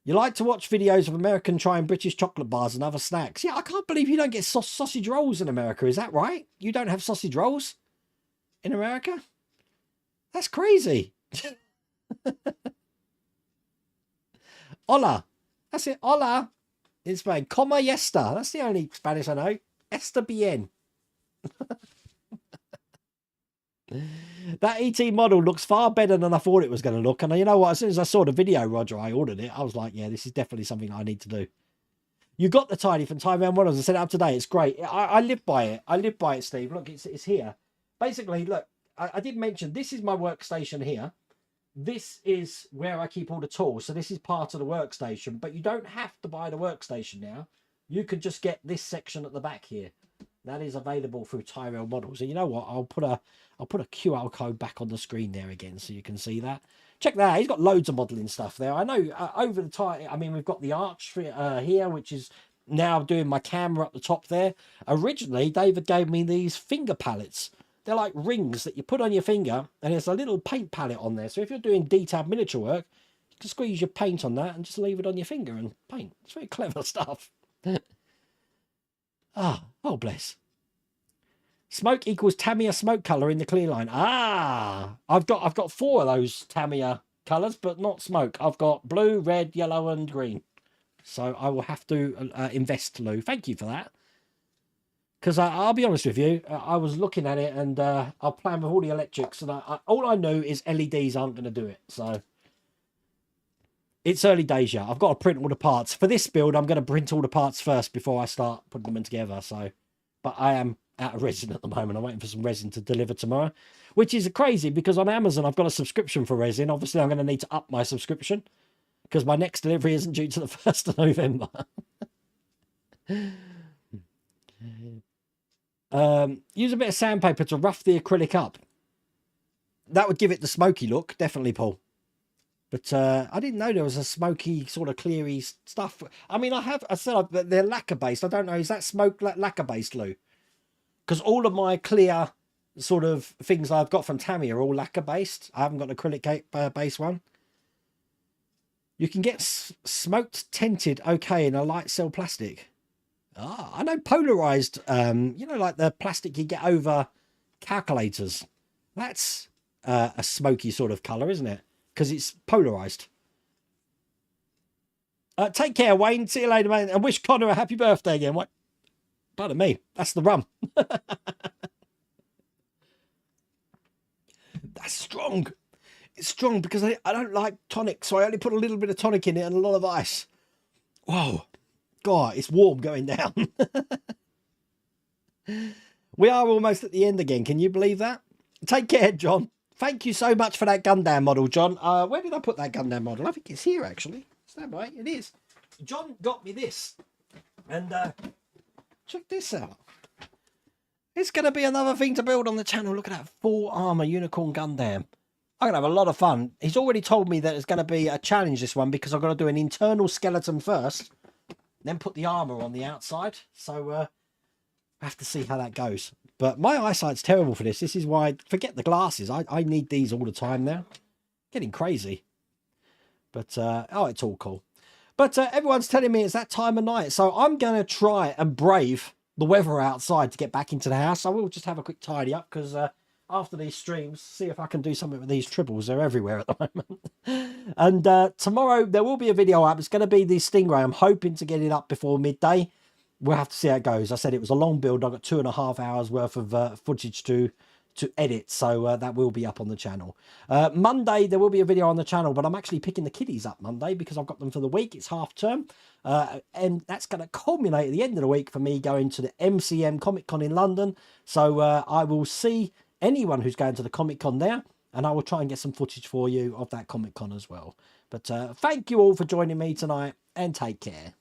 You like to watch videos of American trying British chocolate bars and other snacks. Yeah, I can't believe you don't get sausage rolls in America. Is that right? You don't have sausage rolls in America? That's crazy. Hola. That's it. Hola. In Spain. Como yesta. That's the only Spanish I know. Está bien. That ET model looks far better than I thought it was going to look. And you know what? As soon as I saw the video, Roger, I ordered it. I was like, yeah, this is definitely something I need to do. You got the tidy from Tyrell Models. I set it up today. It's great. I live by it. I live by it, Steve. Look, it's here. Basically, look, I did mention this is my workstation here. This is where I keep all the tools. So this is part of the workstation. But you don't have to buy the workstation now. You could just get this section at the back here. That is available through Tyrell Models. And you know what? I'll put a QR code back on the screen there again so you can see that. Check that out. He's got loads of modelling stuff there. I know over the time, I mean, we've got the arch here, which is now doing my camera up the top there. Originally, David gave me these finger palettes. They're like rings that you put on your finger, and there's a little paint palette on there. So if you're doing detailed miniature work, you can squeeze your paint on that and just leave it on your finger and paint. It's very clever stuff. Oh bless. Smoke equals Tamiya smoke color in the clear line. I've got 4 of those Tamiya colors, but not smoke. I've got blue, red, yellow, and green. So I will have to invest, Lou. Thank you for that. Because I'll be honest with you, I was looking at it and I'll plan with all the electrics, and all I know is LEDs aren't going to do it. So it's early days yet. I've got to print all the parts. For this build, I'm going to print all the parts first before I start putting them together. So, but I am out of resin at the moment. I'm waiting for some resin to deliver tomorrow, which is crazy because on Amazon, I've got a subscription for resin. Obviously, I'm going to need to up my subscription because my next delivery isn't due to the 1st of November. Use a bit of sandpaper to rough the acrylic up. That would give it the smoky look, definitely, Paul. But I didn't know there was a smoky sort of cleary stuff. I mean, I said they're lacquer based. I don't know, is that smoke lacquer based, Lou? Because all of my clear sort of things I've got from Tamiya are all lacquer based. I haven't got an acrylic based one. You can get smoked tinted okay in a light cell plastic. I know polarized, you know, like the plastic you get over calculators. That's a smoky sort of colour, isn't it? Because it's polarized. Take care, Wayne. See you later, mate. And wish Connor a happy birthday again. What? Pardon me. That's the rum. That's strong. It's strong because I don't like tonic, so I only put a little bit of tonic in it and a lot of ice. Whoa. God, it's warm going down. We are almost at the end again. Can you believe that? Take care, John. Thank you so much for that Gundam model, John. Where did I put that Gundam model? I think it's here, actually. Stand by. It is. John got me this. And check this out. It's going to be another thing to build on the channel. Look at that full armor unicorn Gundam. I'm going to have a lot of fun. He's already told me that it's going to be a challenge, this one, because I've got to do an internal skeleton first, then put the armor on the outside. So I have to see how that goes. But my eyesight's terrible for this. This is why, forget the glasses. I need these all the time now. Getting crazy. But, oh, it's all cool. But everyone's telling me it's that time of night. So I'm going to try and brave the weather outside to get back into the house. I will just have a quick tidy up because after these streams, see if I can do something with these tribbles. They're everywhere at the moment. And tomorrow there will be a video up. It's going to be the Stingray. I'm hoping to get it up before midday. We'll have to see how it goes. I said it was a long build. I've got 2.5 hours worth of footage to edit, so that will be up on the channel. Monday there will be a video on the channel, but I'm actually picking the kiddies up Monday because I've got them for the week. It's half term, and that's going to culminate at the end of the week for me going to the MCM Comic Con in London. So I will see anyone who's going to the Comic Con there, and I will try and get some footage for you of that Comic Con as well. But thank you all for joining me tonight, and take care.